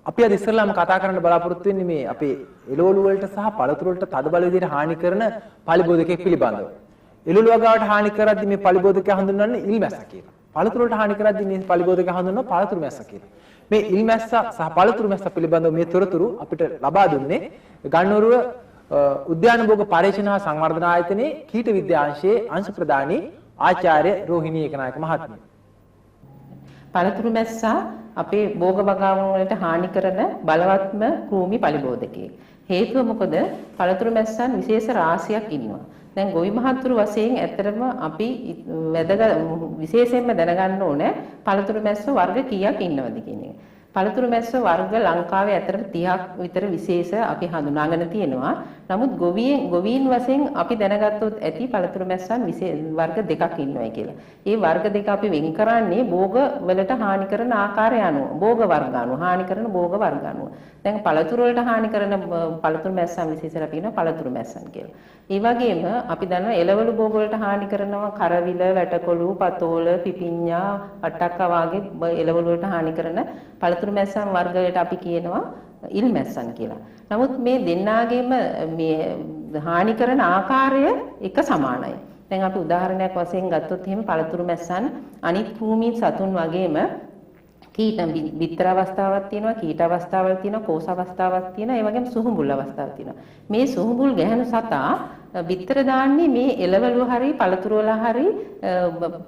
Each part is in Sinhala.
අපි අද ඉස්සෙල්ලාම කතා කරන්න බලාපොරොත්තු වෙන්නේ මේ අපේ එළවලු වලට සහ පළතුරු වලට තද බල විදිහට හානි කරන පලිබෝධකයක් පිළිබඳව. එළවලු වගාවට හානි කරද්දී මේ පලිබෝධකය හඳුන්වන්නේ ඉල්මැස්ස කියලා. පළතුරු වලට හානි කරද්දී මේ පලිබෝධකය හඳුන්වනවා පළතුරු මැස්ස කියලා. මේ ඉල්මැස්ස සහ පළතුරු මැස්ස පිළිබඳව මේ තොරතුරු අපිට ලබා දුන්නේ ගන්නවරුව උද්‍යාන භෝග පරීක්ෂණ හා සංවර්ධන ආයතනයේ කීට විද්‍යාංශයේ අංශ ප්‍රධානී ආචාර්ය රෝහිණී ඒකනායක මහත්මිය. පළතුරු මැස්සා අපේ භෝග වගාවන් වලට හානි කරන බලවත්ම කෘමි පලිබෝධකයෙක්. හේතුව මොකද? පළතුරු මැස්සන් විශේෂ රාශියක් ඉන්නවා. දැන් ගොවි මහත්තුරු වශයෙන් ඇත්තටම අපි විශේෂයෙන්ම දැනගන්න ඕනේ පළතුරු මැස්ස වර්ග කීයක් ඉන්නවද කියන එක. පළතුරු මැස්ස වර්ග ලංකාවේ ඇත්තට 30ක් විතර විශේෂ අපි හඳුනාගෙන තියෙනවා. නමුත් ගොවීන් වශයෙන් අපි දැනගත්තොත් ඇති පළතුරු මැස්සන් වර්ග දෙකක් ඉන්නවා කියලා. ඒ වර්ග දෙක අපි වෙන් කරන්නේ භෝග වලට හානි කරන ආකාරය අනුව, භෝග වර්ග අනුව, හානි කරන භෝග වර්ග අනුව. දැන් පළතුරු වලට හානි කරන පළතුරු මැස්සන් විශේෂයෙන් අපි කියනවා පළතුරු මැස්සන් කියලා. ඒ වගේම අපි දන්නවා එළවලු භෝග වලට හානි කරනවා කරවිල, වැටකොළු, පතෝල, පිපිඤ්ඤා, අට්ටක්කා වගේ එළවලු වලට හානි කරන පළතුරු මැස්සන් වර්ගයට අපි කියනවා ඉල් මැස්සන් කියලා. නමුත් මේ දෙන්නාගේම මේ හානි කරන ආකාරය එක සමානයි. දැන් අපි උදාහරණයක් වශයෙන් ගත්තොත් එහෙම පළතුරු මැස්සන් අනිත් භූමි සතුන් වගේම කීට බිත්තර අවස්ථාවක් තියෙනවා, කීට අවස්ථාවල් තියෙනවා, කෝස අවස්ථාවක් තියෙනවා, ඒ වගේම සුහුඹුල් අවස්ථාවක් තියෙනවා. මේ සුහුඹුල් ගැහණු සතා බිත්තර දාන්නේ මේ එළවලු හරි පළතුරු වල හරි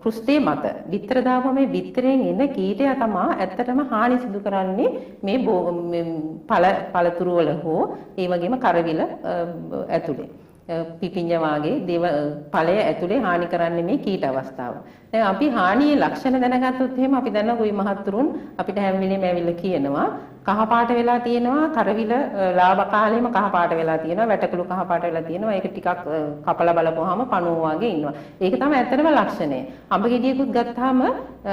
පෘෂ්ඨයේ මත. බිත්තර දාපුවම මේ බිත්තරෙන් එන කීටයා තමයි ඇත්තටම හානි සිදු කරන්නේ මේ පළතුරු වල හෝ ඒ වගේම කරවිල ඇතුලේ. පිපිඤ්ඤ වාගේ ඵලය ඇතුලේ හානි කරන්නේ මේ කීට අවස්ථාව. දැන් අපි හානියේ ලක්ෂණ දැනගත්තොත් එහෙම අපි දන්නවා ගොවි මහත්තුරුන් අපිට හැම වෙලේම ඇවිල්ලා කියනවා කහ පාට වෙලා තියෙනවා, කරවිල ලාභ කාලෙම කහ පාට වෙලා තියෙනවා, වැටකුළු කහ පාට වෙලා තියෙනවා. ඒක ටිකක් කපලා බලපුවාම පණුව වගේ ඉන්නවා. ඒක තමයි ඇත්තටම ලක්ෂණය. අඹ ගෙඩියකුත් ගත්තාම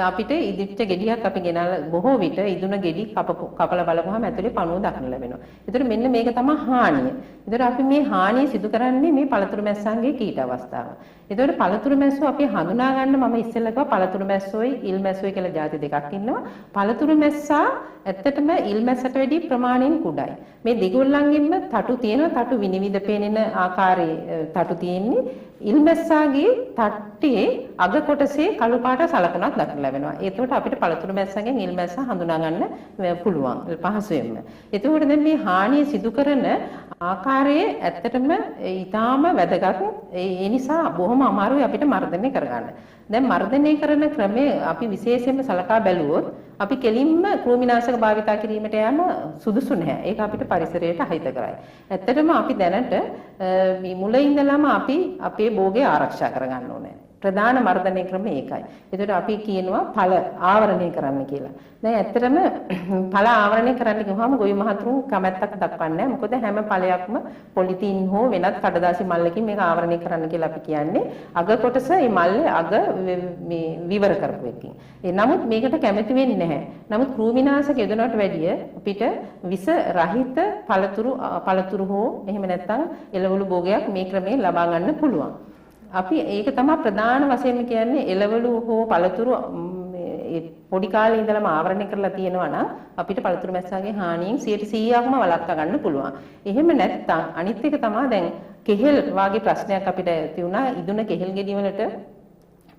අපිට ඉදිච්ච ගෙඩියක් අපි ගෙනල්ලා බොහෝ විට ඉදුණ ගෙඩි කපලා බලපුවාම ඇතුලේ පණුව දක්න ලැබෙනවා. ඒතර මෙන්න මේක තමයි හානිය. ඒතර අපි මේ හානිය සිදු කරන්නේ මේ පළතුරු මැස්සන්ගේ කීට අවස්ථාව. ඒතකොට පළතුරු මැස්සෝ අපි හඳුනා ගන්න මම ඉස්සෙල්ලා කිව්වා පළතුරු මැස්සෝයි ඉල් මැස්සෝයි කියලා ಜಾති දෙකක් ඉන්නවා. පළතුරු මැස්සා ඇත්තටම ඉල් මැස්සට වැඩි ප්‍රමාණයෙන් කුඩයි. මේ දෙගොල්ලන්ගෙන්ම තටු තියෙනවා, තටු විනිවිද පේනෙන ආකාරයේ තටු තියෙන්නේ. ඉල් මැස්සාගේ තට්ටේ අග කොටසේ කළු පාට සලකුණක් දක්න ලැබෙනවා. ඒකට අපිට පළතුරු මැස්සගෙන් ඉල් මැස්සා හඳුනා ගන්න පුළුවන් පහසුවෙන්ම. එතකොට දැන් මේ හානිය සිදු කරන ආකාරයේ ඇත්තටම ඊටාම වැදගත්. ඒ නිසා බොහොම අමාරුයි අපිට මර්ධනය කරගන්න. දැන් මර්ධනය කරන ක්‍රමය අපි විශේෂයෙන්ම සලකා බැලුවොත් අපි කෙලින්ම කෘමිනාශක භාවිතා කිරීමට යෑම සුදුසු නැහැ. ඒක අපිට පරිසරයට අහිතකරයි. ඇත්තටම අපි දැනට මේ මුල ඉඳලම අපි අපේ භෝගය ආරක්ෂා කරගන්න ඕනේ. ප්‍රධාන මර්ධනය ක්‍රමය ඒකයි. ඒකට අපි කියනවා ඵල ආවරණය කරන්න කියලා. දැන් ඇත්තටම ඵල ආවරණය කරන්න ගියාම ගොවි මහතුරුන් කැමැත්තක් දක්වන්නේ නැහැ. මොකද හැම ඵලයක්ම පොලිතීන් හෝ වෙනත් කඩදාසි මල්ලකින් මේක ආවරණය කරන්න කියලා අපි කියන්නේ. අග කොටස මේ මල්ලේ අග මේ විවර කරපු එකකින්. නමුත් මේකට කැමැති වෙන්නේ නැහැ. නමුත් කෘමිනාශක යොදනවට වැඩිය අපිට විස රහිත පළතුරු හෝ එහෙම නැත්නම් එළවලු භෝගයක් මේ ක්‍රමයෙන් ලබා ගන්න පුළුවන්. අපි ඒක තමයි ප්‍රධාන වශයෙන්ම කියන්නේ එළවලු හෝ පළතුරු පොඩි කාලේ ඉඳලම ආවරණය කරලා තියෙනවා නම් අපිට පළතුරු මැස්සාගේ හානියෙන් 100%ක්ම වළක්වා ගන්න පුළුවන්. එහෙම නැත්නම් අනිත් එක තමයි දැන් කෙහෙල් වාගේ ප්‍රශ්නයක් අපිට ඇති වුණා. ඉදුණ කෙහෙල් ගෙඩි වලට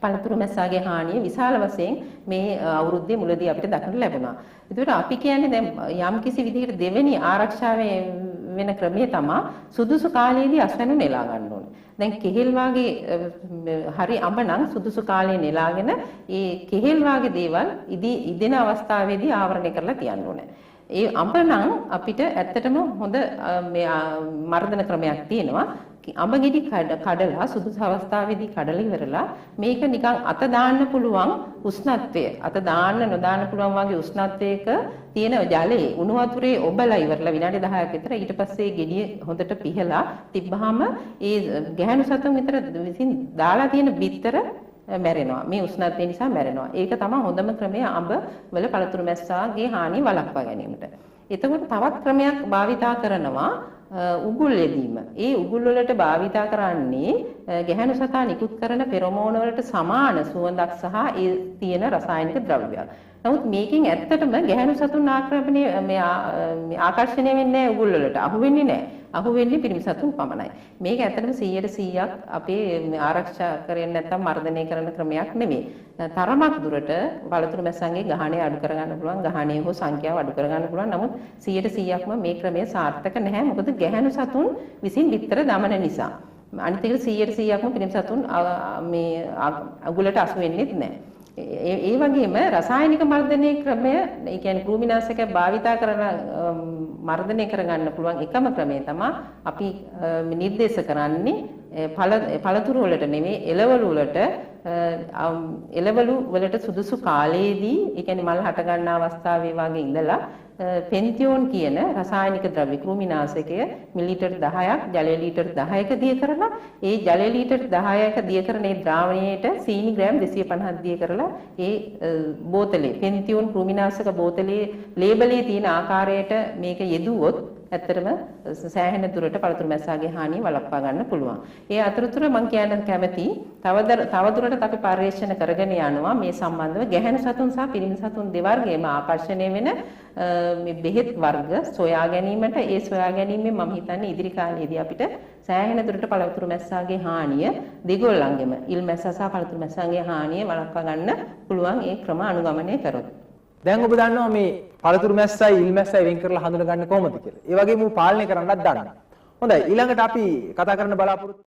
පළතුරු මැස්සාගේ හානිය විශාල වශයෙන් මේ අවුරුද්දේ මුලදී අපිට දක්නට ලැබුණා. ඒකට අපි කියන්නේ දැන් යම් කිසි විදිහකට දෙවෙනි ආරක්ෂාවේ වෙන ක්‍රමය තමයි සුදුසු කාලයේදී අස්වැන්න නෙලා ගන්න ඕනේ. දැන් කෙහෙල් වාගේ හරි අඹ නම් සුදුසු කාලේ නෙලාගෙන ඒ කෙහෙල් වාගේ දේවල් ඉදෙන අවස්ථාවේදී ආවරණය කරලා තියන්න ඕනේ. ඒ අඹ නම් අපිට ඇත්තටම හොඳ මේ මර්ධන ක්‍රමයක් තියෙනවා. අඹ ගෙඩි කඩලා සුදුසු අවස්ථාවේදී කඩලා ඉවරලා මේක නිකන් අත දාන්න පුළුවන් උෂ්ණත්වය අත දාන්න නොදාන්න පුළුවන් වගේ උෂ්ණත්වයක තියෙන ජලයේ උණු වතුරේ ඔබලා ඉවරලා විනාඩි 10ක් විතර ඊට පස්සේ ගෙඩිය හොඳට පිහලා තිබ්බහම ඒ ගැහණු සතුන් විතර විසින් දාලා තියෙන බිත්තර මැරෙනවා. මේ උෂ්ණත්වය නිසා මැරෙනවා. ඒක තමයි හොඳම ක්‍රමය අඹ වල පළතුරු මැස්සාගේ හානිය වළක්වා ගැනීමට. එතකොට තවත් ක්‍රමයක් භාවිතා කරනවා උගුල් යෙදීම. ඒ උගුල් වලට භාවිතා කරන්නේ ගැහණු සතා නිකුත් කරන පෙරමෝන වලට සමාන සුවඳක් සහ ඒ තියෙන රසායනික ද්‍රව්‍යයක්. නමුත් මේකෙන් ඇත්තටම ගැහැණු සතුන් ආක්‍රමණය මේ ආකර්ෂණය වෙන්නේ නැහැ උගුල් වලට. අහු වෙන්නේ නැහැ. අහු වෙන්නේ පිරිමි සතුන් පමණයි. මේක ඇත්තටම 100%ක් අපේ ආරක්ෂා කරන්නේ නැත්නම් මර්ධනය කරන ක්‍රමයක් නෙමෙයි. තරමක් දුරට පළතුරු මැස්සන්ගේ ගහණය අඩු කරගන්න පුළුවන්, ගහණය හෝ සංඛ්‍යාව අඩු කරගන්න පුළුවන්. නමුත් 100%ක්ම මේ ක්‍රමය සාර්ථක නැහැ. මොකද ගැහැණු සතුන් විසින් බිත්තර දමන නිසා. අනිත් එක 100%ක්ම පිරිමි සතුන් මේ උගුලට අසු වෙන්නේ නැහැ. ඒ වගේම රසායනික මර්ධනයේ ක්‍රමය, ඒ කියන්නේ කෘමිනාශක භාවිතා කරන මර්ධනය කරගන්න පුළුවන් එකම ක්‍රමය තමයි අපි නිර්දේශ කරන්නේ පළතුරු වලට නෙමෙයි එළවලු වලට එළවලු වලට සුදුසු කාලයේදී, ඒ කියන්නේ මල් හට ගන්න අවස්ථාවේ වගේ ඉඳලා පෙන්තියෝන් කියන රසායනික ද්‍රව්‍ය කෘමිනාශකය මිලිලීටර් 10ක් ජලය ලීටර් 10ක දිය කරලා, ඒ ජලය ලීටර් 10ක දිය කරන ඒ ද්‍රාවණයට සීනි ග්‍රෑම් 250ක් දිය කරලා ඒ බෝතලේ පෙන්තියෝන් කෘමිනාශක බෝතලේ ලේබලේ තියෙන ආකාරයට මේක යෙදුවොත් ඇත්තටම සෑහෙන දුරට පළතුරු මැස්සාගේ හානිය වළක්වා ගන්න පුළුවන්. ඒ අතරතුර මම කියන්න කැමති තවදුරටත් අපි පර්යේෂණ කරගෙන යනවා මේ සම්බන්ධව ගැහැණු සතුන් සහ පිරිමි සතුන් දෙවර්ගයේම ආකර්ෂණය වෙන මේ බෙහෙත් වර්ග සොයා ගැනීමට, ඒ සොයා ගැනීමෙන් මම හිතන්නේ ඉදිරි කාලයේදී අපිට සෑහෙන දුරට පළතුරු මැස්සාගේ හානිය දෙගොල්ලන්ගෙම ඉල් මැස්සා සහ පළතුරු මැස්සාගේ හානිය වළක්වා ගන්න පුළුවන් ඒ ක්‍රම අනුගමනය කරොත්. දැන් ඔබ දන්නවා මේ පළතුරු මැස්සයි ඉල් මැස්සයි වෙන් කරලා හඳුනගන්නේ කොහොමද කියලා. ඒ වගේම පාලනය කරන්නත් දන්නවා. හොඳයි ඊළඟට අපි කතා කරන්න බලාපොරොත්තු